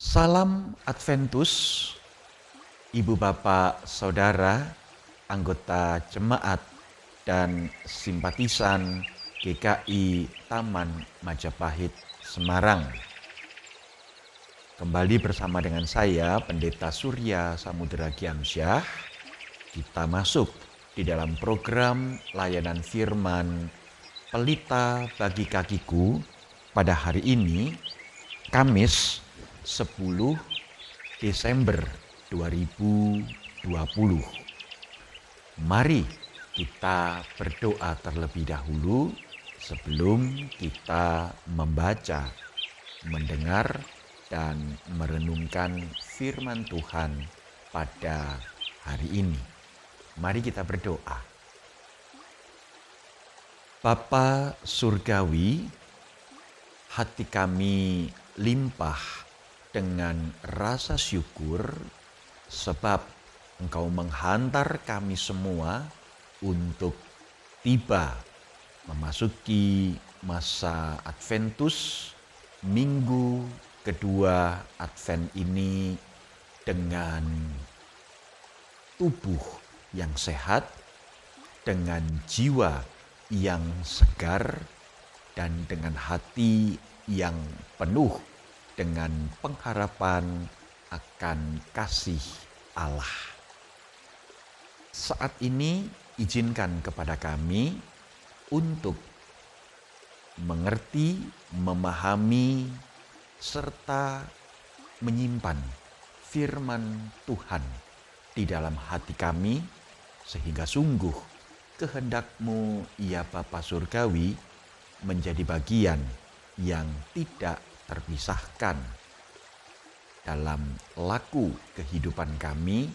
Salam Adventus, Ibu Bapak Saudara, anggota jemaat dan simpatisan GKI Taman Majapahit Semarang. Kembali bersama dengan saya, Pendeta Surya Samudera Giamsyah. Kita masuk di dalam program layanan firman Pelita Bagi Kakiku pada hari ini, Kamis 10 Desember 2020. Mari kita berdoa terlebih dahulu sebelum kita membaca, mendengar, dan merenungkan firman Tuhan pada hari ini. Mari kita berdoa. Bapa Surgawi, hati kami limpah dengan rasa syukur sebab Engkau menghantar kami semua untuk tiba memasuki masa Adventus, minggu kedua Advent ini dengan tubuh yang sehat, dengan jiwa yang segar, dan dengan hati yang penuh dengan pengharapan akan kasih Allah. Saat ini izinkan kepada kami untuk mengerti, memahami, serta menyimpan firman Tuhan di dalam hati kami, sehingga sungguh kehendak-Mu, ya Bapa Surgawi, menjadi bagian yang tidak terpisahkan dalam laku kehidupan kami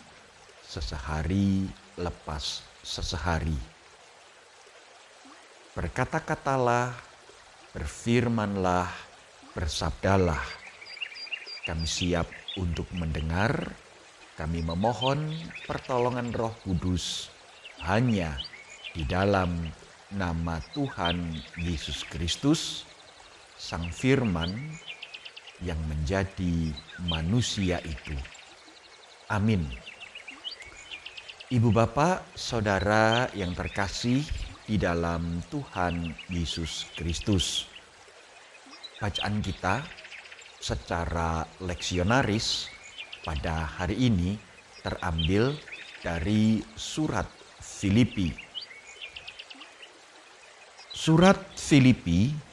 sesehari lepas sesehari. Berkata-katalah, berfirmanlah, bersabdalah. Kami siap untuk mendengar. Kami memohon pertolongan Roh Kudus hanya di dalam nama Tuhan Yesus Kristus, Sang Firman yang menjadi manusia itu. Amin. Ibu Bapak, Saudara yang terkasih di dalam Tuhan Yesus Kristus. Bacaan kita secara leksionaris pada hari ini terambil dari surat Filipi. Surat Filipi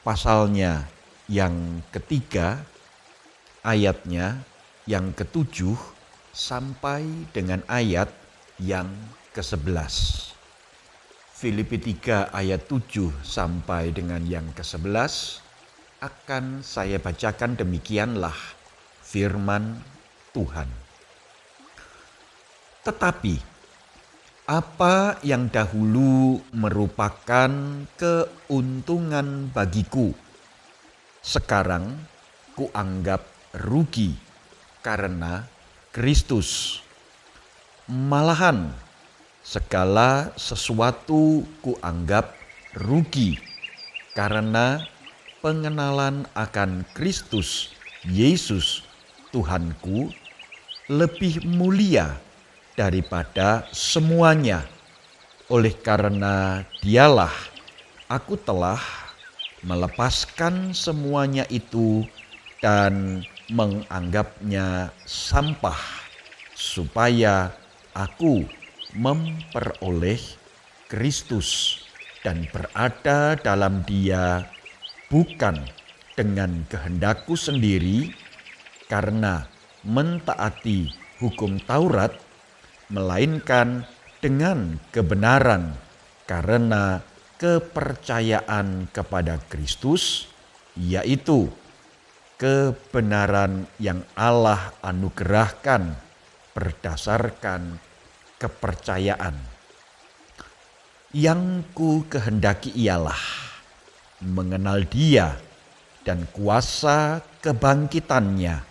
pasalnya yang ketiga, ayatnya yang ke-7 sampai dengan ayat yang ke-11. Filipi 3 ayat 7 sampai dengan yang ke-11 akan saya bacakan. Demikianlah firman Tuhan. Tetapi apa yang dahulu merupakan keuntungan bagiku, sekarang kuanggap rugi karena Kristus. Malahan segala sesuatu kuanggap rugi karena pengenalan akan Kristus Yesus Tuhanku lebih mulia daripada semuanya. Oleh karena Dialah aku telah melepaskan semuanya itu dan menganggapnya sampah, supaya aku memperoleh Kristus dan berada dalam Dia, bukan dengan kehendakku sendiri karena mentaati hukum Taurat, melainkan dengan kebenaran karena kepercayaan kepada Kristus, yaitu kebenaran yang Allah anugerahkan berdasarkan kepercayaan. Yang ku kehendaki ialah mengenal Dia dan kuasa kebangkitannya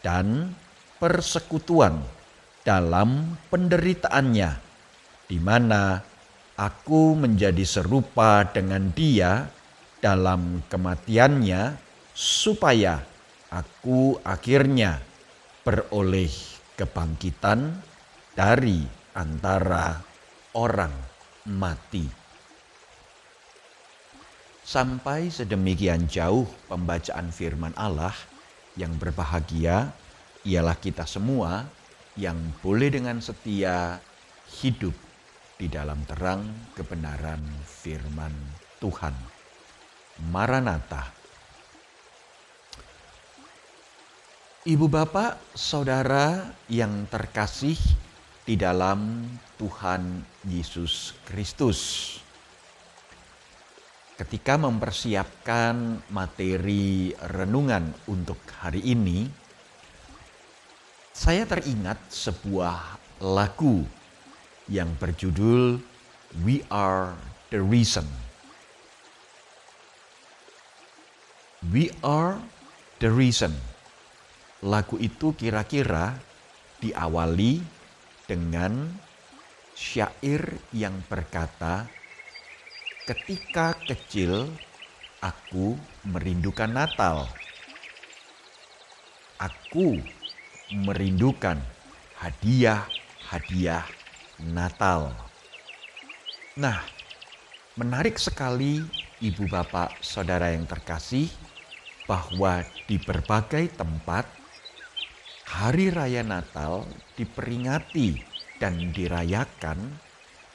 dan persekutuan dalam penderitaannya, di mana aku menjadi serupa dengan Dia dalam kematiannya, supaya aku akhirnya beroleh kebangkitan dari antara orang mati. Sampai sedemikian jauh pembacaan firman Allah, yang berbahagia ialah kita semua yang boleh dengan setia hidup di dalam terang kebenaran firman Tuhan. Maranatha. Ibu bapak, saudara yang terkasih di dalam Tuhan Yesus Kristus. Ketika mempersiapkan materi renungan untuk hari ini, saya teringat sebuah lagu yang berjudul We Are the Reason. We Are the Reason. Lagu itu kira-kira diawali dengan syair yang berkata, ketika kecil, aku merindukan Natal. Aku merindukan hadiah-hadiah Natal. Nah, menarik sekali ibu bapak saudara yang terkasih, bahwa di berbagai tempat, Hari Raya Natal diperingati dan dirayakan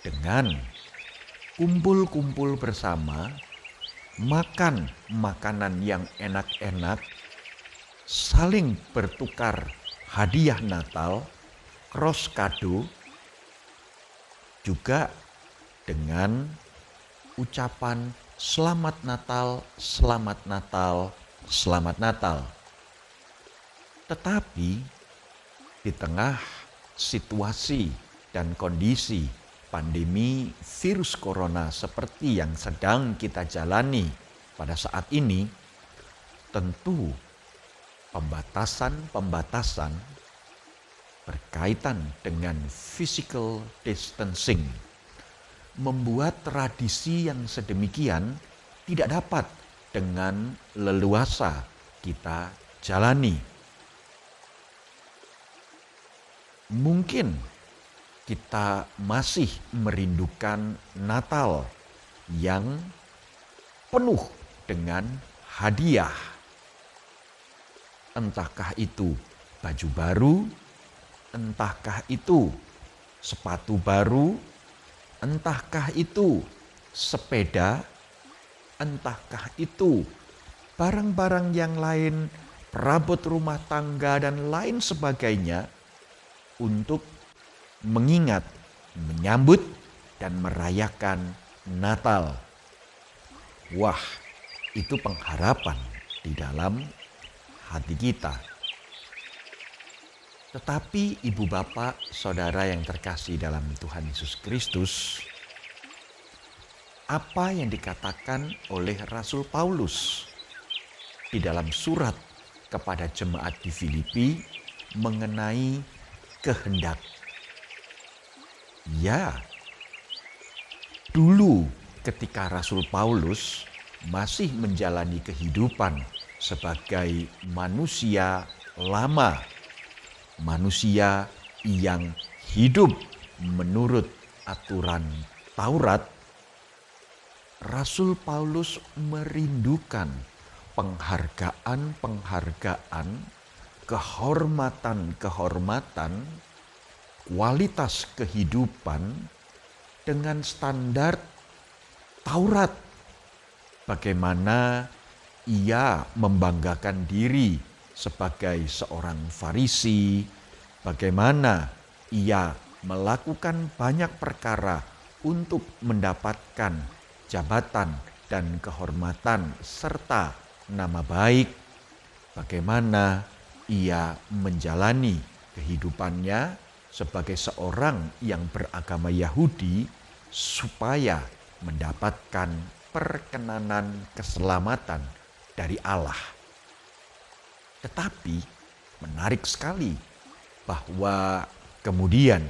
dengan kumpul-kumpul bersama, makan makanan yang enak-enak, saling bertukar hadiah Natal, cross kado, juga dengan ucapan Selamat Natal, Selamat Natal, Selamat Natal. Tetapi di tengah situasi dan kondisi pandemi virus corona seperti yang sedang kita jalani pada saat ini, tentu pembatasan-pembatasan berkaitan dengan physical distancing membuat tradisi yang sedemikian tidak dapat dengan leluasa kita jalani. Mungkin kita masih merindukan Natal yang penuh dengan hadiah. Entahkah itu baju baru, entahkah itu sepatu baru, entahkah itu sepeda, entahkah itu barang-barang yang lain, perabot rumah tangga dan lain sebagainya, untuk mengingat, menyambut, dan merayakan Natal. Wah, itu pengharapan di dalam hati kita. Tetapi ibu bapak, saudara yang terkasih dalam Tuhan Yesus Kristus, apa yang dikatakan oleh Rasul Paulus di dalam surat kepada jemaat di Filipi mengenai kehendak? Ya, dulu ketika Rasul Paulus masih menjalani kehidupan sebagai manusia lama, manusia yang hidup menurut aturan Taurat, Rasul Paulus merindukan penghargaan-penghargaan, kehormatan-kehormatan, kualitas kehidupan dengan standar Taurat. Bagaimana ia membanggakan diri sebagai seorang Farisi, bagaimana ia melakukan banyak perkara untuk mendapatkan jabatan dan kehormatan serta nama baik, bagaimana ia menjalani kehidupannya sebagai seorang yang beragama Yahudi supaya mendapatkan perkenanan keselamatan dari Allah. Tetapi menarik sekali bahwa kemudian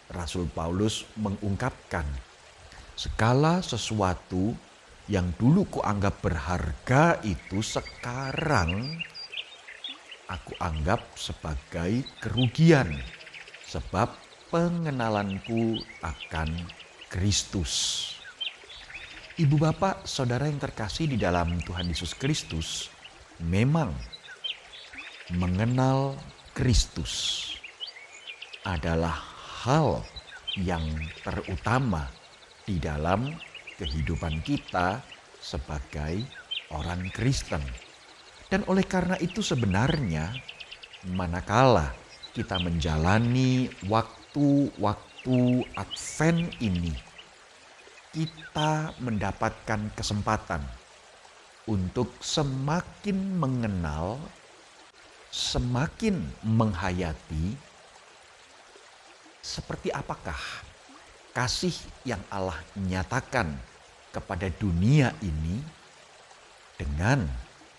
Rasul Paulus mengungkapkan, segala sesuatu yang dulu kuanggap berharga itu sekarang aku anggap sebagai kerugian, sebab pengenalanku akan Kristus. Ibu bapak, saudara yang terkasih di dalam Tuhan Yesus Kristus, memang mengenal Kristus adalah hal yang terutama di dalam kehidupan kita sebagai orang Kristen. Dan oleh karena itu sebenarnya manakala kita menjalani waktu-waktu Advent ini, kita mendapatkan kesempatan untuk semakin mengenal, semakin menghayati seperti apakah kasih yang Allah nyatakan kepada dunia ini dengan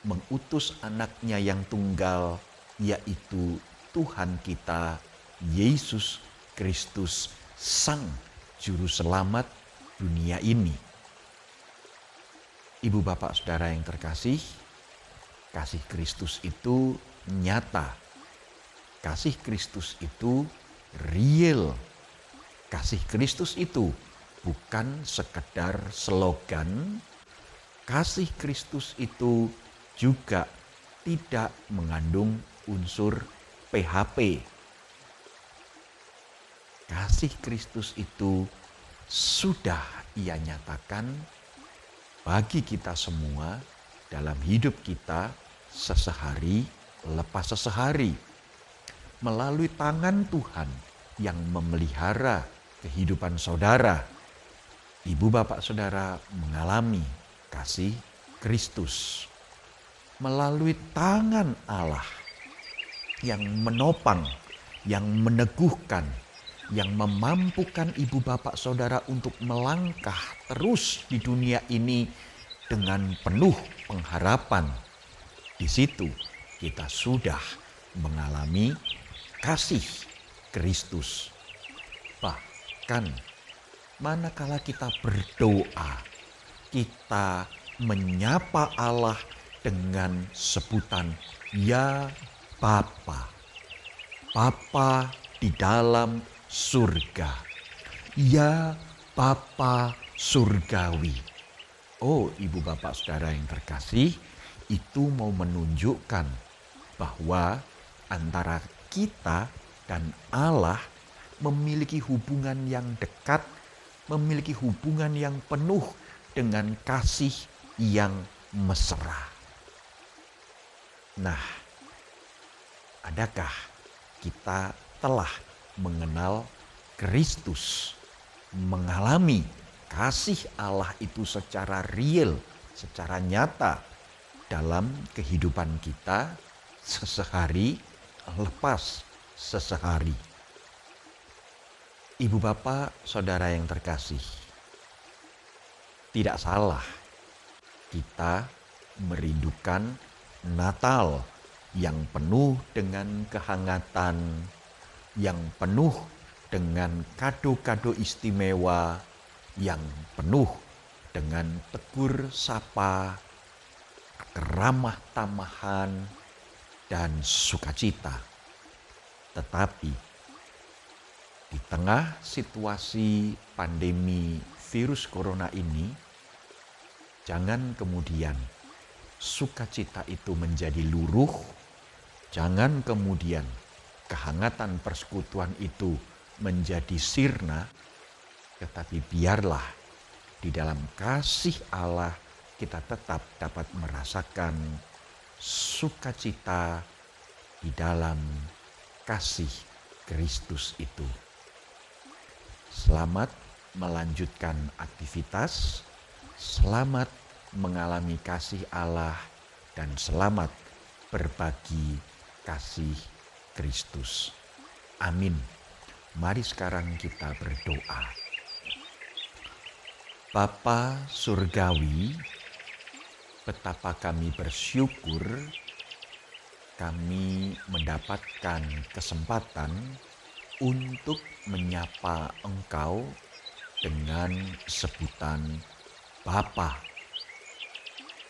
mengutus anaknya yang tunggal, yaitu Tuhan kita Yesus Kristus, Sang Juru Selamat dunia ini. Ibu bapak saudara yang terkasih, kasih Kristus itu nyata. Kasih Kristus itu real. Kasih Kristus itu bukan sekedar slogan. Kasih Kristus itu juga tidak mengandung unsur PHP. Kasih Kristus itu sudah Ia nyatakan bagi kita semua dalam hidup kita sesehari lepas sesehari. Melalui tangan Tuhan yang memelihara kehidupan saudara, ibu bapak saudara mengalami kasih Kristus. Melalui tangan Allah yang menopang, yang meneguhkan, yang memampukan ibu bapak saudara untuk melangkah terus di dunia ini dengan penuh pengharapan. Di situ kita sudah mengalami kasih Kristus. Bahkan manakala kita berdoa, kita menyapa Allah dengan sebutan Ya Bapa. Bapa di dalam surga. Ya Bapa surgawi. Oh, ibu bapak saudara yang terkasih, itu mau menunjukkan bahwa antara kita dan Allah memiliki hubungan yang dekat, memiliki hubungan yang penuh dengan kasih yang mesra. Nah, adakah kita telah mengenal Kristus, mengalami kasih Allah itu secara real, secara nyata dalam kehidupan kita sesehari lepas sesehari? Ibu bapak saudara yang terkasih, tidak salah kita merindukan Natal yang penuh dengan kehangatan, yang penuh dengan kado-kado istimewa, yang penuh dengan tegur sapa, keramah tamahan, dan sukacita. Tetapi di tengah situasi pandemi virus corona ini, jangan kemudian sukacita itu menjadi luruh, jangan kemudian kehangatan persekutuan itu menjadi sirna, tetapi biarlah di dalam kasih Allah kita tetap dapat merasakan sukacita di dalam kasih Kristus itu. Selamat melanjutkan aktivitas, selamat mengalami kasih Allah, dan selamat berbagi kasih Kristus. Amin. Mari sekarang kita berdoa. Bapa Surgawi, betapa kami bersyukur kami mendapatkan kesempatan untuk menyapa Engkau dengan sebutan Bapa.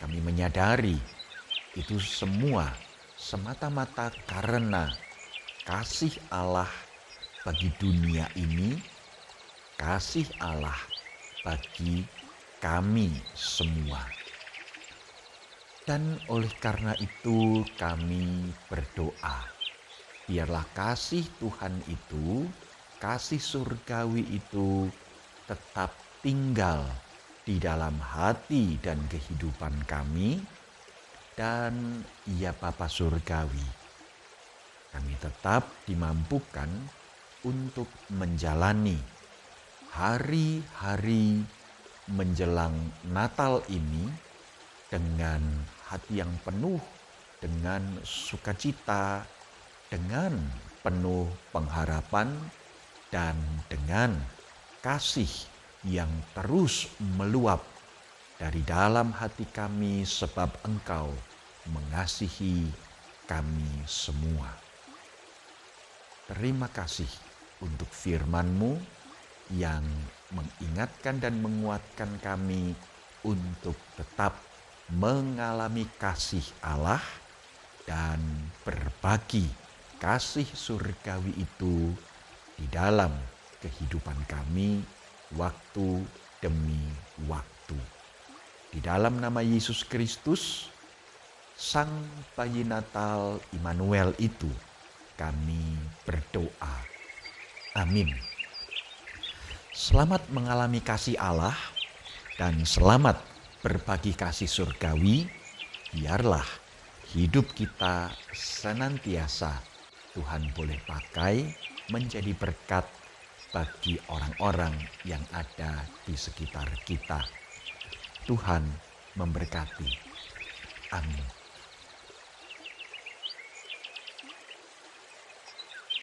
Kami menyadari itu semua semata-mata karena kasih Allah bagi dunia ini, kasih Allah bagi kami semua. Dan oleh karena itu kami berdoa, biarlah kasih Tuhan itu, kasih surgawi itu tetap tinggal di dalam hati dan kehidupan kami. Dan ya Bapa Surgawi, kami tetap dimampukan untuk menjalani hari-hari menjelang Natal ini dengan hati yang penuh dengan sukacita, dengan penuh pengharapan, dan dengan kasih yang terus meluap dari dalam hati kami sebab Engkau mengasihi kami semua. Terima kasih untuk firman-Mu yang mengingatkan dan menguatkan kami untuk tetap mengalami kasih Allah dan berbagi kasih surgawi itu di dalam kehidupan kami waktu demi waktu. Di dalam nama Yesus Kristus, Sang Bayi Natal Immanuel itu, kami berdoa. Amin. Selamat mengalami kasih Allah dan selamat berbagi kasih surgawi. Biarlah hidup kita senantiasa Tuhan boleh pakai menjadi berkat bagi orang-orang yang ada di sekitar kita. Tuhan memberkati. Amin.